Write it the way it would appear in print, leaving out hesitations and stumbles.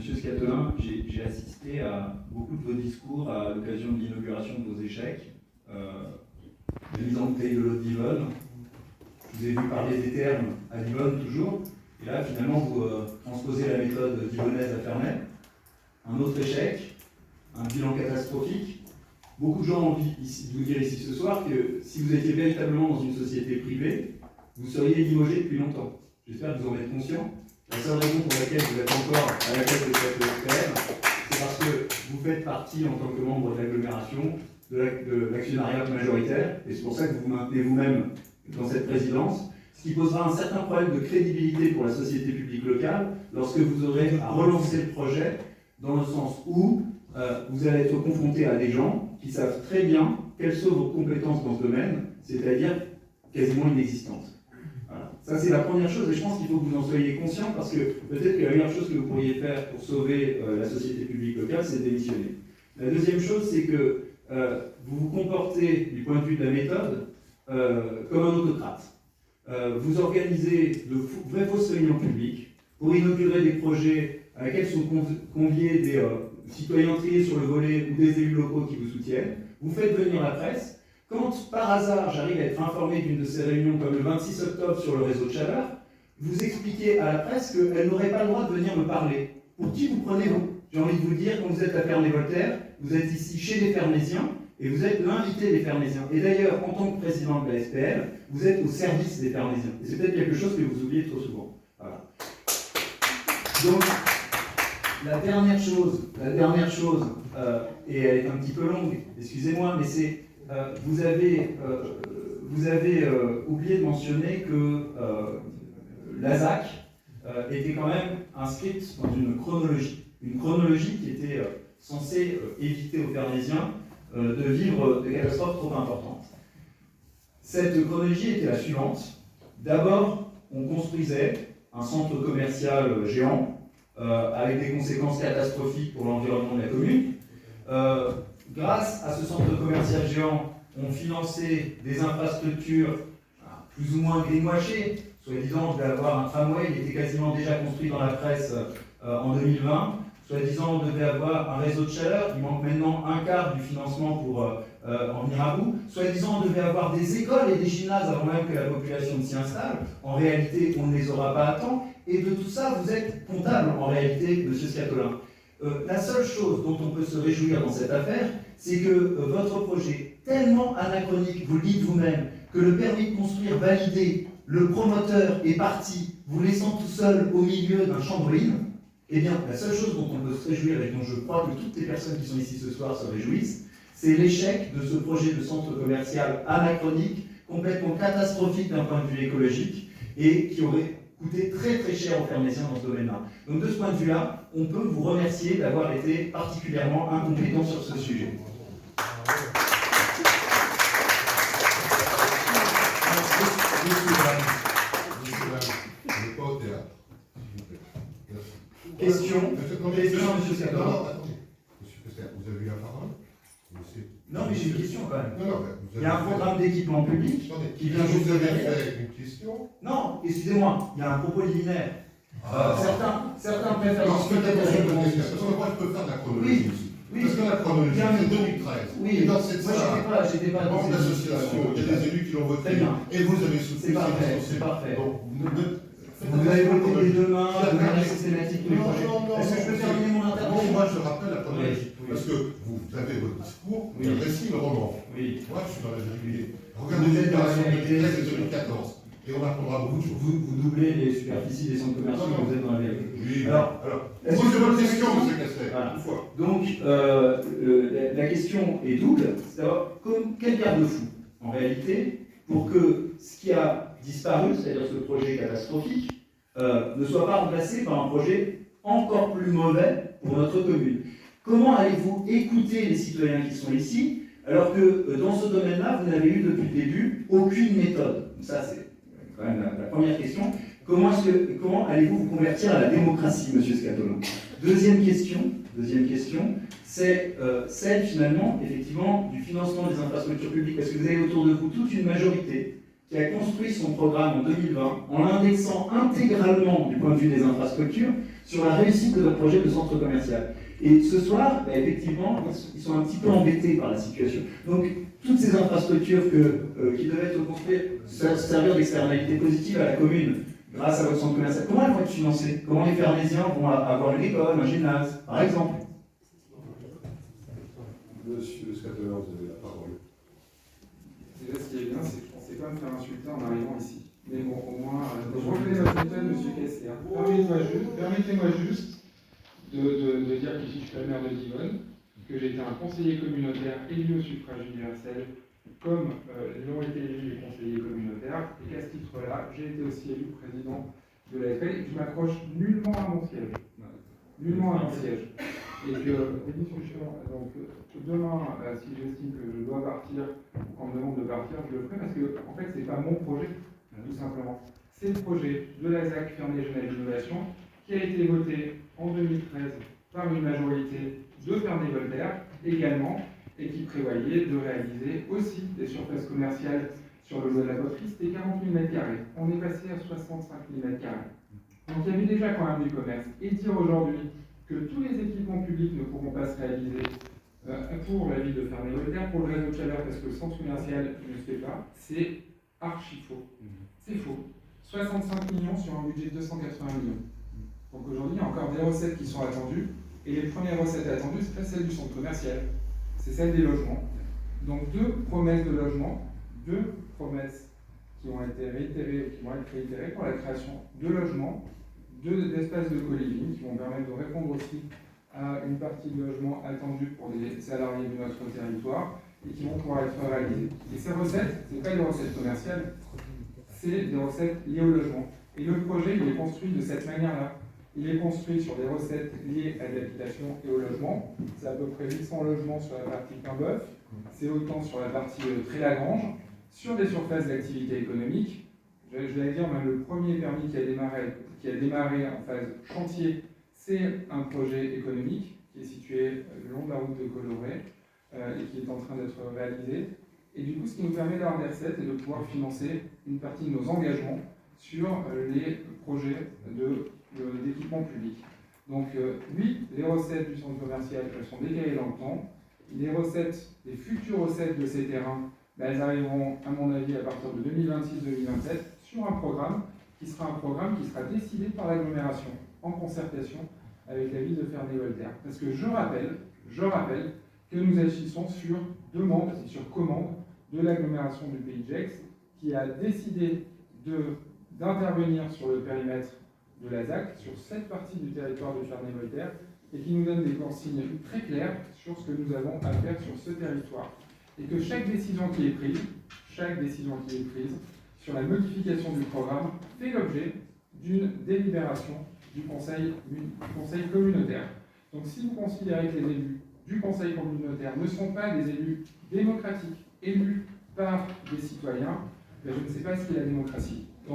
Monsieur Scatolin, j'ai assisté à beaucoup de vos discours à l'occasion de l'inauguration de vos échecs, de mise en bouteille de l'eau de Divonne. Je vous ai vu parler des termes à Divonne toujours, et là finalement vous transposez la méthode divonnaise à Ferney. Un autre échec, un bilan catastrophique. Beaucoup de gens ont envie de vous dire ici ce soir que si vous étiez véritablement dans une société privée, vous seriez limogé depuis longtemps. J'espère que vous en êtes conscient. La seule raison pour laquelle vous êtes encore à la tête de cette SPM, c'est parce que vous faites partie, en tant que membre de l'agglomération, de l'actionnariat majoritaire, et c'est pour ça que vous vous maintenez vous-même dans cette présidence, ce qui posera un certain problème de crédibilité pour la société publique locale lorsque vous aurez à relancer le projet, dans le sens où vous allez être confronté à des gens qui savent très bien quelles sont vos compétences dans ce domaine, c'est-à-dire quasiment inexistantes. Voilà. Ça, c'est la première chose, et je pense qu'il faut que vous en soyez conscient, parce que peut-être que la meilleure chose que vous pourriez faire pour sauver la société publique locale, c'est de démissionner. La deuxième chose, c'est que vous vous comportez, du point de vue de la méthode, comme un autocrate. Vous organisez de vraies fausses réunions publiques pour inaugurer des projets à laquelle sont conviés des citoyens triés sur le volet ou des élus locaux qui vous soutiennent. Vous faites venir la presse. Quand, par hasard, j'arrive à être informé d'une de ces réunions, comme le 26 octobre sur le réseau de chaleur, vous expliquez à la presse qu'elle n'aurait pas le droit de venir me parler. Pour qui vous prenez-vous? J'ai envie de vous dire, quand vous êtes à Ferney-Voltaire, vous êtes ici chez les Fernésiens, et vous êtes l'invité des Fernésiens. Et d'ailleurs, en tant que président de la SPL, vous êtes au service des Fernésiens. Et c'est peut-être quelque chose que vous oubliez trop souvent. Voilà. Donc, la dernière chose, et elle est un petit peu longue, excusez-moi, mais c'est vous avez oublié de mentionner que l'ASAC était quand même inscrite dans une chronologie qui était censée éviter aux Fernésiens de vivre des catastrophes trop importantes. Cette chronologie était la suivante. D'abord, on construisait un centre commercial géant avec des conséquences catastrophiques pour l'environnement de la commune. Grâce à ce centre commercial géant, on finançait des infrastructures plus ou moins greenwashées. Soi-disant, on devait avoir un tramway, il était quasiment déjà construit dans la presse en 2020. Soi-disant, on devait avoir un réseau de chaleur, il manque maintenant un quart du financement pour en venir à bout. Soi-disant, on devait avoir des écoles et des gymnases avant même que la population ne s'y installe. En réalité, on ne les aura pas à temps. Et de tout ça, vous êtes comptable en réalité, monsieur Scatolin. La seule chose dont on peut se réjouir dans cette affaire, c'est que votre projet, tellement anachronique, vous le dites vous-même, que le permis de construire validé, le promoteur est parti, vous laissant tout seul au milieu d'un champ de ruines, eh bien, la seule chose dont on peut se réjouir, et dont je crois que toutes les personnes qui sont ici ce soir se réjouissent, c'est l'échec de ce projet de centre commercial anachronique, complètement catastrophique d'un point de vue écologique, et qui aurait coûté très très cher aux Fernésiens dans ce domaine-là. Donc de ce point de vue-là, on peut vous remercier d'avoir été particulièrement incompétent sur ce sujet. Question, monsieur Scatolin. Non, attendez. Monsieur Pester, vous avez eu la parole? Non, mais j'ai une question quand même. Non, il y a un programme d'équipement public qui vient juste de derrière. Une question? Non, excusez-moi, il y a un propos liminaire. Certains préfèrent discuter parce que moi je peux faire de la chronologie aussi. Oui. Parce que la chronologie, c'est 2013. Oui. Et dans cette salle, j'étais pas dans cette association, il y a des élus qui l'ont voté. Très bien. Et vous avez soutenu. C'est parfait. Donc, vous avez voté les deux mains de manière systématique tous les projets. Est-ce que je peux terminer mon intervention? Moi je rappelle la chronologie. Oui. Parce que vous avez votre discours, oui. le récit, le roman. Oui. Moi je suis dans la vérité. Regardez les opérations de 2013 et 2014. Et on apprendra beaucoup de choses. Vous doublez les superficies des centres commerciaux, mais vous êtes dans la vérité. Oui. Alors posez votre question, monsieur Castet. Voilà. Donc, la question est double. C'est d'abord, quel garde-fou, en réalité, pour que ce qui a disparu, c'est-à-dire ce projet catastrophique, ne soit pas remplacé par un projet encore plus mauvais pour notre commune. Comment allez-vous écouter les citoyens qui sont ici, alors que dans ce domaine-là, vous n'avez eu depuis le début aucune méthode? Ça, c'est quand même la première question. Comment allez-vous vous convertir à la démocratie, monsieur Scatolin? Deuxième question, c'est celle finalement, effectivement, du financement des infrastructures publiques, parce que vous avez autour de vous toute une majorité qui a construit son programme en 2020 en l'indexant intégralement du point de vue des infrastructures sur la réussite de votre projet de centre commercial. Et ce soir, bah, effectivement, ils sont un petit peu embêtés par la situation. Donc, toutes ces infrastructures qui devaient être construites, servir d'externalité positive à la commune, grâce à votre centre commercial, comment elles vont être financées? Comment les Fernésiens vont avoir une école, un gymnase, par exemple? Monsieur Scatteler, vous avez la parole. Déjà, ce qui est bien, c'est que je pensais pas me faire insulter en arrivant ici. Mais bon, au moins, je reconnais votre méthode, monsieur Kessler. Permettez-moi juste de dire que je suis le maire de Divonne, que j'ai été un conseiller communautaire élu au suffrage universel, comme l'ont été élus les conseillers communautaires, et qu'à ce titre-là, j'ai été aussi élu président de l'AFL, et que je m'accroche nullement à mon siège. Nullement à mon siège. Et que, donc, demain, si j'estime que je dois partir, ou qu'on me demande de partir, je le ferai, parce que, en fait, c'est pas mon projet, tout simplement. C'est le projet de la ZAC Ferney-Genève Innovation, qui a été voté en 2013 par une majorité de Ferney-Voltaire également, et qui prévoyait de réaliser aussi des surfaces commerciales sur le lot de la poterie, c'était 40 000 m². On est passé à 65 000 m². Donc il y avait déjà quand même du commerce. Et dire aujourd'hui que tous les équipements publics ne pourront pas se réaliser pour la ville de Ferney-Voltaire, pour le réseau de chaleur, parce que le centre commercial ne se fait pas, c'est archi faux. C'est faux. 65 millions sur un budget de 280 millions. Donc aujourd'hui, il y a encore des recettes qui sont attendues, et les premières recettes attendues, c'est pas celle du centre commercial, c'est celle des logements. Donc deux promesses de logement, deux promesses qui ont été réitérées, qui vont être réitérées pour la création de logements, d'espaces de co-living, qui vont permettre de répondre aussi à une partie de logements attendus pour les salariés de notre territoire, et qui vont pouvoir être réalisés. Et ces recettes, ce n'est pas des recettes commerciales, c'est des recettes liées au logement. Et le projet, il est construit de cette manière-là. Il est construit sur des recettes liées à l'habitation et au logement. C'est à peu près 800 logements sur la partie Paimboeuf. C'est autant sur la partie Tré-Lagrange, sur des surfaces d'activité économique. Je vais dire, même le premier permis qui a démarré en phase chantier, c'est un projet économique qui est situé le long de la route de Coloré et qui est en train d'être réalisé. Et du coup, ce qui nous permet d'avoir des recettes et de pouvoir financer une partie de nos engagements sur les projets d'équipement public. Donc oui, les recettes du centre commercial, elles sont décalées dans le temps. Les recettes, les futures recettes de ces terrains, elles arriveront, à mon avis, à partir de 2026-2027, sur un programme qui sera décidé par l'agglomération, en concertation avec la ville de Ferney-Voltaire. Parce que je rappelle que nous agissons sur demande et sur commande de l'agglomération du Pays de Gex, qui a décidé d'intervenir sur le périmètre de la ZAC, sur cette partie du territoire de Ferney-Voltaire, et qui nous donne des consignes très claires sur ce que nous avons à faire sur ce territoire. Et que chaque décision qui est prise sur la modification du programme fait l'objet d'une délibération du conseil communautaire. Donc si vous considérez que les élus du conseil communautaire ne sont pas des élus démocratiques, élus par des citoyens, je ne sais pas ce qu'est la démocratie.